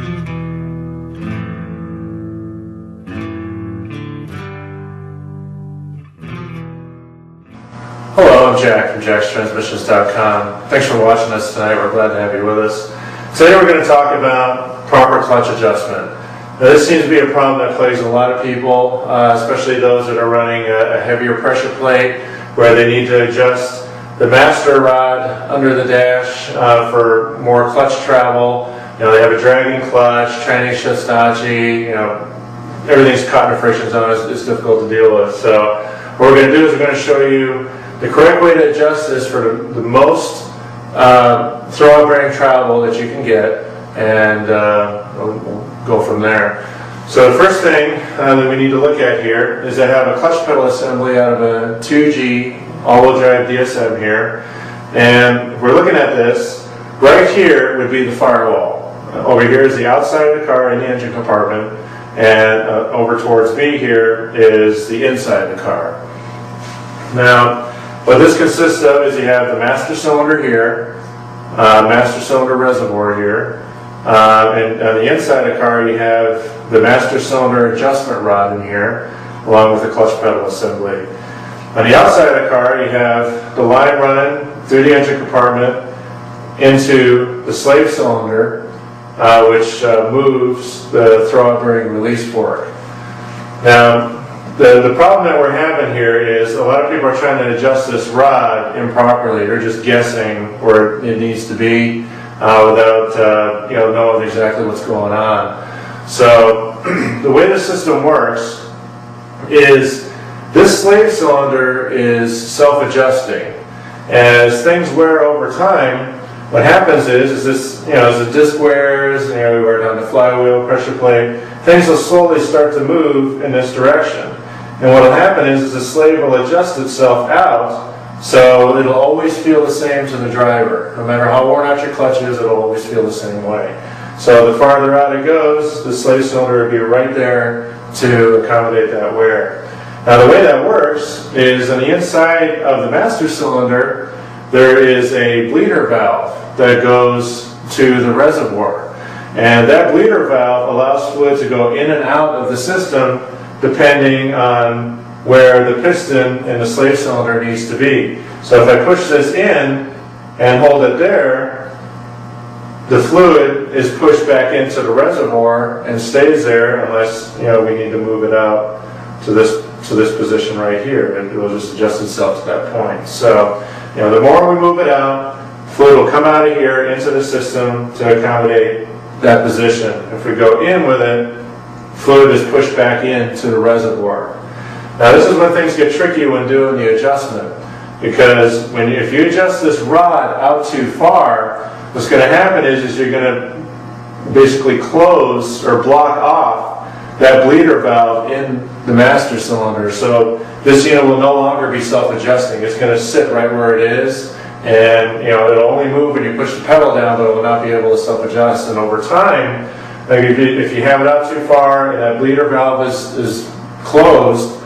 Hello, I'm Jack from jackstransmissions.com. Thanks for watching us tonight. We're glad to have you with us. Today we're going to talk about proper clutch adjustment. Now, this seems to be a problem that plagues a lot of people, especially those that are running a heavier pressure plate where they need to adjust the master rod under the dash for more clutch travel. You know, they have a dragging clutch, tranny stodgy, you know, everything's caught in a friction zone. It's difficult to deal with. So what we're going to do is we're going to show you the correct way to adjust this for the most throw-out bearing travel that you can get, and we'll go from there. So the first thing that we need to look at here is I have a clutch pedal assembly out of a 2G all-wheel drive DSM here, and if we're looking at this, right here would be the firewall. Over here is the outside of the car in the engine compartment, and over towards me here is the inside of the car. Now, what this consists of is you have the master cylinder here, master cylinder reservoir here, and on the inside of the car you have the master cylinder adjustment rod in here, along with the clutch pedal assembly. On the outside of the car you have the line running through the engine compartment into the slave cylinder, which moves the throw-out bearing release fork. Now, the problem that we're having here is a lot of people are trying to adjust this rod improperly. They're just guessing where it needs to be without knowing exactly what's going on. So the way the system works is this slave cylinder is self-adjusting. As things wear over time, what happens is this, as the disc wears, we wear down the flywheel, pressure plate, things will slowly start to move in this direction. And what will happen is the slave will adjust itself out, so it'll always feel the same to the driver. No matter how worn out your clutch is, it'll always feel the same way. So the farther out it goes, the slave cylinder will be right there to accommodate that wear. Now the way that works is on the inside of the master cylinder, there is a bleeder valve that goes to the reservoir. And that bleeder valve allows fluid to go in and out of the system depending on where the piston in the slave cylinder needs to be. So if I push this in and hold it there, the fluid is pushed back into the reservoir and stays there unless we need to move it out to this position right here, and it will just adjust itself to that point. So the more we move it out, fluid will come out of here into the system to accommodate that position. If we go in with it, fluid is pushed back into the reservoir. Now this is when things get tricky when doing the adjustment, because if you adjust this rod out too far, what's going to happen is you're going to basically close or block off that bleeder valve in the master cylinder. So this unit will no longer be self-adjusting. It's going to sit right where it is, and it'll only move when you push the pedal down, but it will not be able to self-adjust. And over time, like if you have it out too far and that bleeder valve is closed,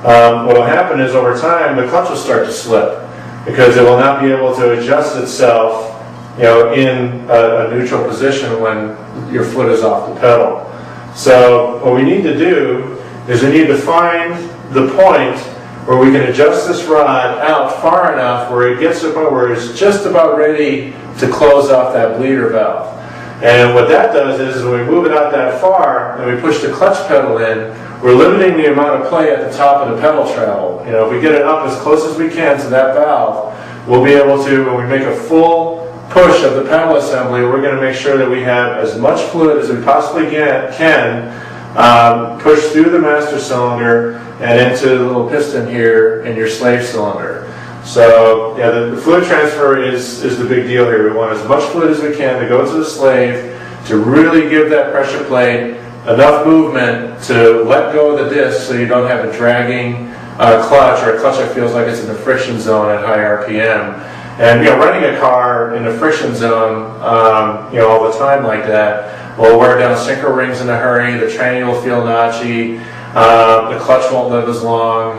what will happen is over time the clutch will start to slip because it will not be able to adjust itself in a neutral position when your foot is off the pedal. So what we need to do is we need to find the point where we can adjust this rod out far enough where it gets to the point where it's just about ready to close off that bleeder valve. And what that does is when we move it out that far and we push the clutch pedal in, we're limiting the amount of play at the top of the pedal travel. If we get it up as close as we can to that valve, we'll be able to, when we make a full push of the pedal assembly, we're going to make sure that we have as much fluid as we possibly can push through the master cylinder and into the little piston here in your slave cylinder. So the fluid transfer is the big deal here. We want as much fluid as we can to go to the slave to really give that pressure plate enough movement to let go of the disc so you don't have a dragging clutch, or a clutch that feels like it's in the friction zone at high RPM. And running a car in the friction zone all the time like that will wear down synchro rings in a hurry, the tranny will feel notchy, the clutch won't live as long.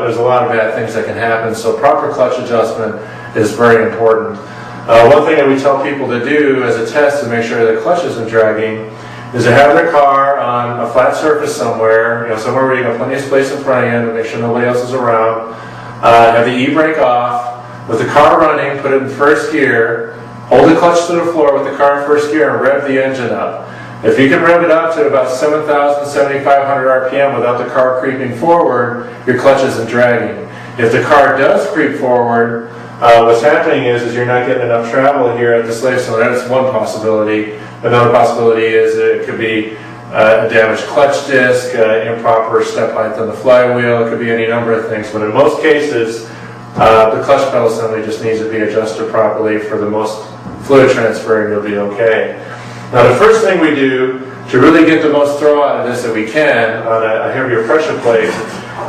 There's a lot of bad things that can happen, so proper clutch adjustment is very important. One thing that we tell people to do as a test to make sure the clutch isn't dragging is to have their car on a flat surface somewhere, somewhere where you got plenty of space in front of you to make sure nobody else is around. Have the e-brake off, with the car running, put it in first gear, hold the clutch to the floor with the car in first gear and rev the engine up. If you can rev it up to about 7,000, 7,500 RPM without the car creeping forward, your clutch isn't dragging. If the car does creep forward, what's happening is you're not getting enough travel here at the slave cylinder. That's one possibility. Another possibility is it could be a damaged clutch disc, improper step height on the flywheel. It could be any number of things. But in most cases, the clutch pedal assembly just needs to be adjusted properly for the most fluid transfer, and you'll be okay. Now, the first thing we do to really get the most throw out of this that we can on a heavier pressure plate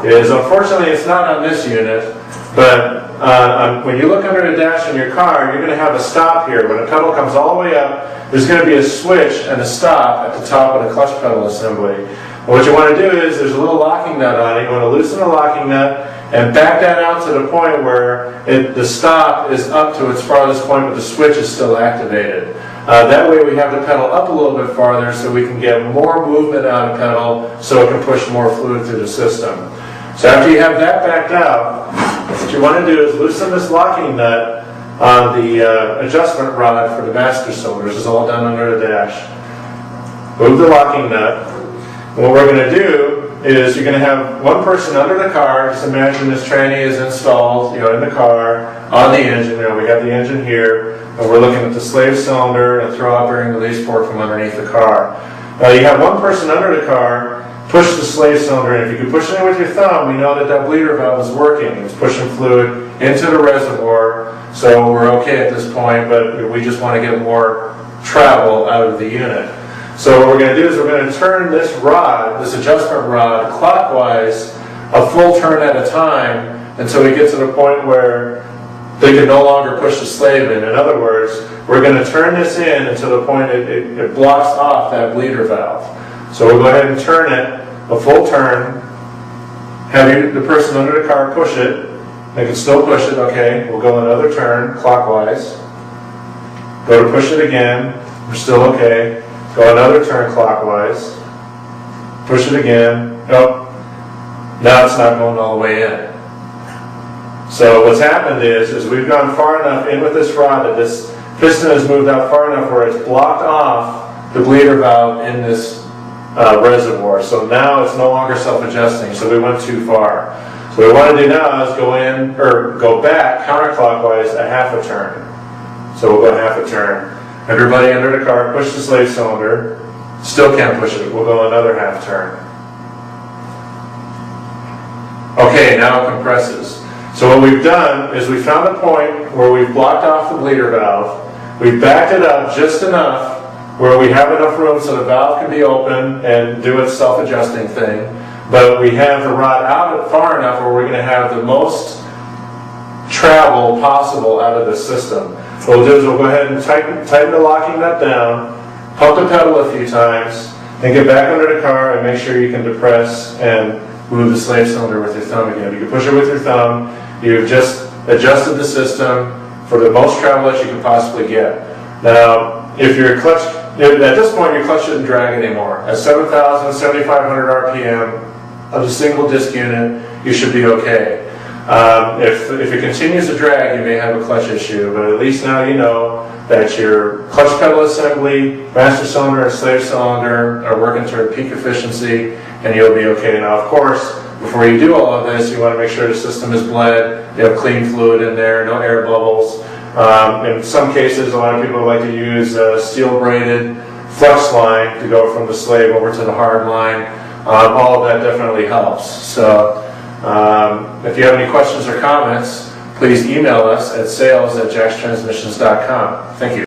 is, unfortunately, it's not on this unit, but when you look under the dash in your car, you're going to have a stop here. When the pedal comes all the way up, there's going to be a switch and a stop at the top of the clutch pedal assembly. And what you want to do is, there's a little locking nut on it. You want to loosen the locking nut and back that out to the point where the stop is up to its farthest point, but the switch is still activated. That way we have the pedal up a little bit farther so we can get more movement out of the pedal so it can push more fluid through the system. So after you have that backed out, what you want to do is loosen this locking nut on the adjustment rod for the master cylinder. This is all done under the dash. Move the locking nut. And what we're going to do is you're going to have one person under the car. Just imagine this tranny is installed, in the car, on the engine. We have the engine here, and we're looking at the slave cylinder and throw-out bearing release port from underneath the car. Now you have one person under the car, push the slave cylinder in. If you can push it in with your thumb, we know that bleeder valve is working. It's pushing fluid into the reservoir, so we're okay at this point, but we just want to get more travel out of the unit. So what we're going to do is we're going to turn this rod, this adjustment rod, clockwise a full turn at a time until we get to the point where they can no longer push the slave in. In other words, we're going to turn this in until the point it blocks off that bleeder valve. So we'll go ahead and turn it a full turn, have the person under the car push it. They can still push it, okay. We'll go another turn clockwise. Go to push it again, we're still okay. Go another turn clockwise. Push it again. Nope. Now it's not going all the way in. So what's happened is we've gone far enough in with this rod that this piston has moved out far enough where it's blocked off the bleeder valve in this reservoir. So now it's no longer self-adjusting. So we went too far. So what we want to do now is go back counterclockwise a half a turn. So we'll go half a turn. Everybody under the car, push the slave cylinder. Still can't push it. We'll go another half turn. Okay, now it compresses. So what we've done is we found a point where we've blocked off the bleeder valve. We've backed it up just enough where we have enough room so the valve can be open and do its self-adjusting thing. But we have the rod out far enough where we're going to have the most travel possible out of the system. What we'll do is we'll go ahead and tighten the locking nut down, pump the pedal a few times, and get back under the car and make sure you can depress and move the slave cylinder with your thumb again. You can push it with your thumb. You've just adjusted the system for the most travel that you can possibly get. Now, if your clutch, at this point your clutch shouldn't drag anymore. At 7,000, 7,500 RPM of a single disc unit, you should be okay. If it continues to drag, you may have a clutch issue, but at least now you know that your clutch pedal assembly, master cylinder, and slave cylinder are working toward peak efficiency, and you'll be okay. Now, of course, before you do all of this, you want to make sure the system is bled, you have clean fluid in there, no air bubbles. In some cases, a lot of people like to use a steel-braided flux line to go from the slave over to the hard line. All of that definitely helps. So, if you have any questions or comments, please email us at sales@jackstransmissions.com. Thank you.